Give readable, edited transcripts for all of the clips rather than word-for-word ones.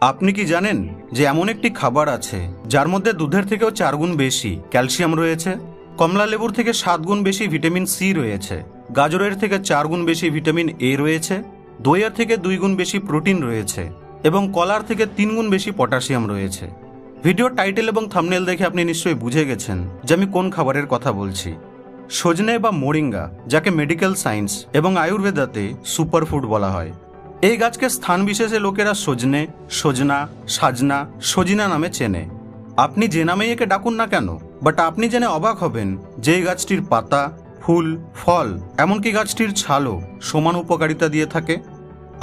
আপনি কি জানেন যে এমন একটি খাবার আছে যার মধ্যে দুধের থেকেও 4 গুণ বেশি ক্যালসিয়াম রয়েছে, কমলা লেবুর থেকে 7 গুণ বেশি ভিটামিন সি রয়েছে, গাজরের থেকে 4 গুণ বেশি ভিটামিন এ রয়েছে, দইয়ের থেকে 2 গুণ বেশি প্রোটিন রয়েছে এবং কলার থেকে 3 গুণ বেশি পটাশিয়াম রয়েছে। ভিডিও টাইটেল এবং থাম্বনেল দেখে আপনি নিশ্চয়ই বুঝে গেছেন যে আমি কোন খাবারের কথা বলছি। সজনে বা মোরিঙ্গা, যাকে মেডিকেল সায়েন্স এবং আয়ুর্বেদাতে সুপারফুড বলা হয়। এই গাছকে স্থান বিশেষে লোকেরা সজনে, সজনা, সাজনা, সজিনা নামে চেনে। আপনি যে নামেই একে ডাকুন না কেন, বাট আপনি জেনে অবাক হবেন যে এই গাছটির পাতা, ফুল, ফল, এমনকি গাছটির ছালও সমান উপকারিতা দিয়ে থাকে।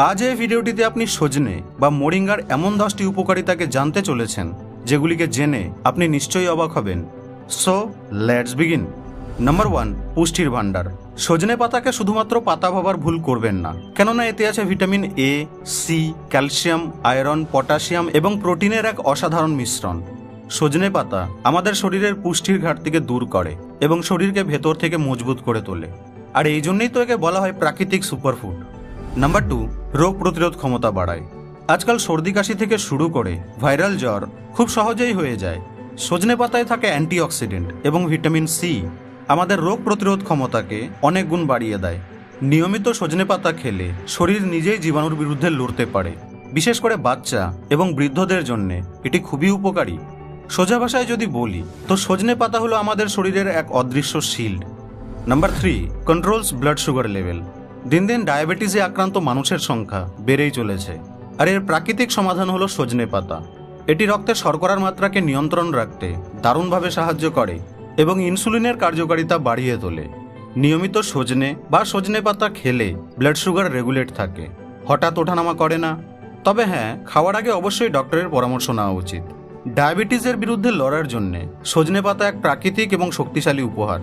আজ এই ভিডিওটিতে আপনি সজনে বা মোরিঙ্গার এমন 10টি উপকারিতাকে জানতে চলেছেন যেগুলিকে জেনে আপনি নিশ্চয়ই অবাক হবেন। So let's begin. নাম্বার 1, পুষ্টির ভান্ডার। সজনে পাতাকে শুধুমাত্র পাতা ভাবার ভুল করবেন না, কেননা এতে আছে vitamin A, C, calcium, iron, potassium এবং প্রোটিনের এক অসাধারণ মিশ্রণ। সজনে পাতা আমাদের শরীরের পুষ্টির ঘাটতিকে দূর করে এবং শরীরকে ভেতর থেকে মজবুত করে তোলে, আর এই জন্যই তো একে বলা হয় প্রাকৃতিক সুপারফুড। নাম্বার 2, রোগ প্রতিরোধ ক্ষমতা বাড়ায়। আজকাল সর্দি কাশি থেকে শুরু করে ভাইরাল জ্বর খুব সহজেই হয়ে যায়। সজনে পাতায় থাকে অ্যান্টিঅক্সিডেন্ট এবং ভিটামিন সি, আমাদের রোগ প্রতিরোধ ক্ষমতাকে অনেক গুণ বাড়িয়ে দেয়। নিয়মিত সজনে পাতা খেলে শরীর নিজেই জীবাণুর বিরুদ্ধে লড়তে পারে। বিশেষ করে বাচ্চা এবং বৃদ্ধদের জন্য এটি খুবই উপকারী। সোজা ভাষায় যদি বলি তো সজনে পাতা হলো আমাদের শরীরের এক অদৃশ্য shield. Number 3, controls blood sugar level. দিন দিন ডায়াবেটিসে আক্রান্ত মানুষের সংখ্যা বেড়েই চলেছে, আর এর প্রাকৃতিক সমাধান হলো সজনে পাতা। এটি রক্তে শর্করার মাত্রাকে নিয়ন্ত্রণ রাখতে দারুণভাবে সাহায্য করে এবং ইনসুলিনের কার্যকারিতা বাড়িয়ে তোলে। নিয়মিত সজনে বা সজনে পাতা খেলে ব্লাড সুগার রেগুলেট থাকে, হঠাৎ ওঠানামা করে না। তবে হ্যাঁ, খাওয়ার আগে অবশ্যই ডক্টরের পরামর্শ নেওয়া উচিত। ডায়াবেটিসের বিরুদ্ধে লড়ার জন্যে সজনে পাতা এক প্রাকৃতিক এবং শক্তিশালী উপহার।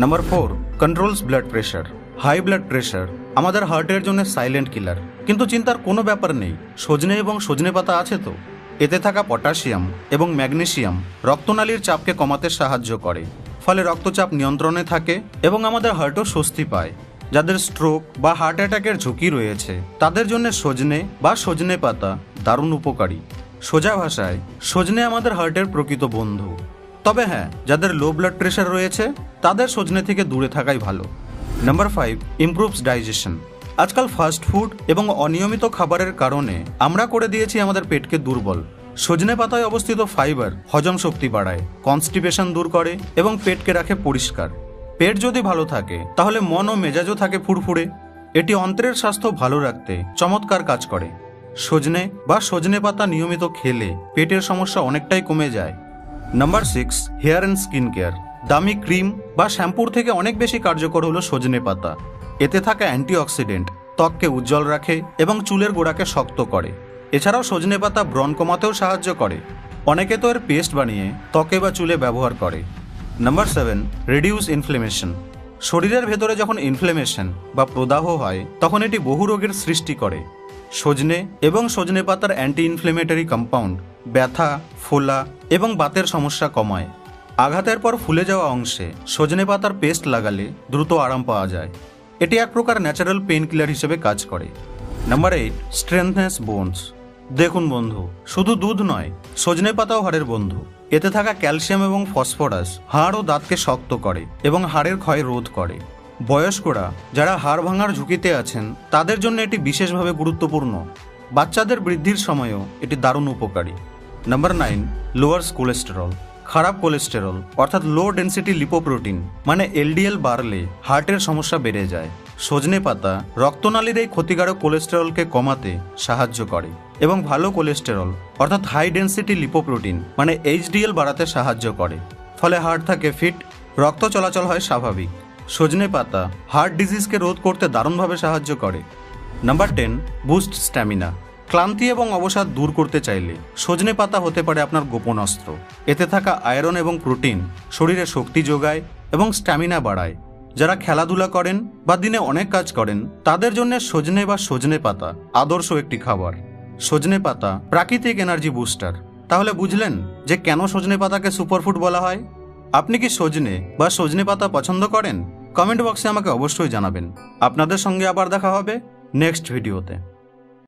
Number 4, controls blood pressure. High blood pressure আমাদের হার্টের জন্য সাইলেন্ট কিলার, কিন্তু চিন্তার কোনো ব্যাপার নেই, সজনে এবং সজনে পাতা আছে তো। এতে থাকা পটাশিয়াম এবং ম্যাগনেসিয়াম রক্তনালীর চাপকে কমাতে সাহায্য করে, ফলে রক্তচাপ নিয়ন্ত্রণে থাকে এবং আমাদের হার্টও স্বস্তি পায়। যাদের স্ট্রোক বা হার্ট অ্যাটাকের ঝুঁকি রয়েছে তাদের জন্য সজনে বা সজনে পাতা দারুণ উপকারী। সোজা ভাষায় সজনে আমাদের হার্টের প্রকৃত বন্ধু। তবে হ্যাঁ, যাদের লো ব্লাড প্রেশার রয়েছে তাদের সজনে থেকে দূরে থাকাই ভালো। Number 5, improves digestion. আজকাল ফাস্ট ফুড এবং অনিয়মিত খাবারের কারণে আমরা করে দিয়েছি আমাদের পেটকে দুর্বল। সজনে পাতায় অবস্থিত ফাইবার হজম শক্তি বাড়ায়, কনস্টিপেশন দূর করে এবং পেটকে রাখে পরিষ্কার। পেট যদি ভালো থাকে তাহলে মন ও মেজাজও থাকে ফুরফুরে। এটি অন্ত্রের স্বাস্থ্য ভালো রাখতে চমৎকার কাজ করে। সজনে বা সজনে পাতা নিয়মিত খেলে পেটের সমস্যা অনেকটাই কমে যায়। Number 6, hair and skin care. দামি ক্রিম বা শ্যাম্পুর থেকে অনেক বেশি কার্যকর হলো সজনে পাতা। এতে থাকা অ্যান্টিঅক্সিডেন্ট ত্বককে উজ্জ্বল রাখে এবং চুলের গোড়াকে শক্ত করে। এছাড়াও সজনে পাতা ব্রণ কমাতেও সাহায্য করে। অনেকে তো এর পেস্ট বানিয়ে ত্বকে বা চুলে ব্যবহার করে। Number 7, reduce inflation. শরীরের ভেতরে যখন ইনফ্লেমেশন বা প্রদাহ হয় তখন এটি বহু রোগের সৃষ্টি করে। সজনে এবং সজনে পাতার অ্যান্টি ইনফ্লেমেটরি কম্পাউন্ড ব্যথা, ফোলা এবং বাতের সমস্যা কমায়। আঘাতের পর ফুলে যাওয়া অংশে সজনে পাতার পেস্ট লাগালে দ্রুত আরাম পাওয়া যায়। এটি এক প্রকার ন্যাচারাল পেইন কিলার হিসেবে কাজ করে। Number 8, strengthness bones. দেখুন বন্ধু, শুধু দুধ নয়, সজনে পাতাও হাড়ের বন্ধু। এতে থাকা ক্যালসিয়াম এবং ফসফরাস হাড় ও দাঁতকে শক্ত করে এবং হাড়ের ক্ষয় রোধ করে। বয়স্করা যারা হাড় ভাঙার ঝুঁকিতে আছেন তাদের জন্য এটি বিশেষভাবে গুরুত্বপূর্ণ। বাচ্চাদের বৃদ্ধির সময়ও এটি দারুণ উপকারী। Number 9, lowers cholesterol. খারাপ কোলেস্টেরল অর্থাৎ লো ডেন্সিটি লিপোপ্রোটিন মানে এলডিএল বাড়লে হার্টের সমস্যা বেড়ে যায়। সজনে পাতা রক্তনালীর এই ক্ষতিকারক কোলেস্টেরলকে কমাতে সাহায্য করে এবং ভালো কোলেস্টেরল অর্থাৎ হাই ডেন্সিটি লিপোপ্রোটিন মানে এইচডিএল বাড়াতে সাহায্য করে। ফলে হার্ট থাকে ফিট, রক্ত চলাচল হয় স্বাভাবিক। সজনে পাতা হার্ট ডিজিজকে রোধ করতে দারুণভাবে সাহায্য করে। Number 10, boost stamina. ক্লান্তি এবং অবসাদ দূর করতে চাইলে সজনে পাতা হতে পারে আপনার গোপন অস্ত্র। এতে থাকা আয়রন এবং প্রোটিন শরীরে শক্তি যোগায় এবং স্ট্যামিনা বাড়ায়। যারা খেলাধুলা করেন বা দিনে অনেক কাজ করেন তাদের জন্য সজনে বা সজনে পাতা আদর্শ একটি খাবার। সজনে পাতা প্রাকৃতিক এনার্জি বুস্টার। তাহলে বুঝলেন যে কেন সজনে পাতাকে সুপারফুড বলা হয়? আপনি কি সজনে বা সজনে পাতা পছন্দ করেন? কমেন্ট বক্সে আমাকে অবশ্যই জানাবেন। আপনাদের সঙ্গে আবার দেখা হবে নেক্সট ভিডিওতে।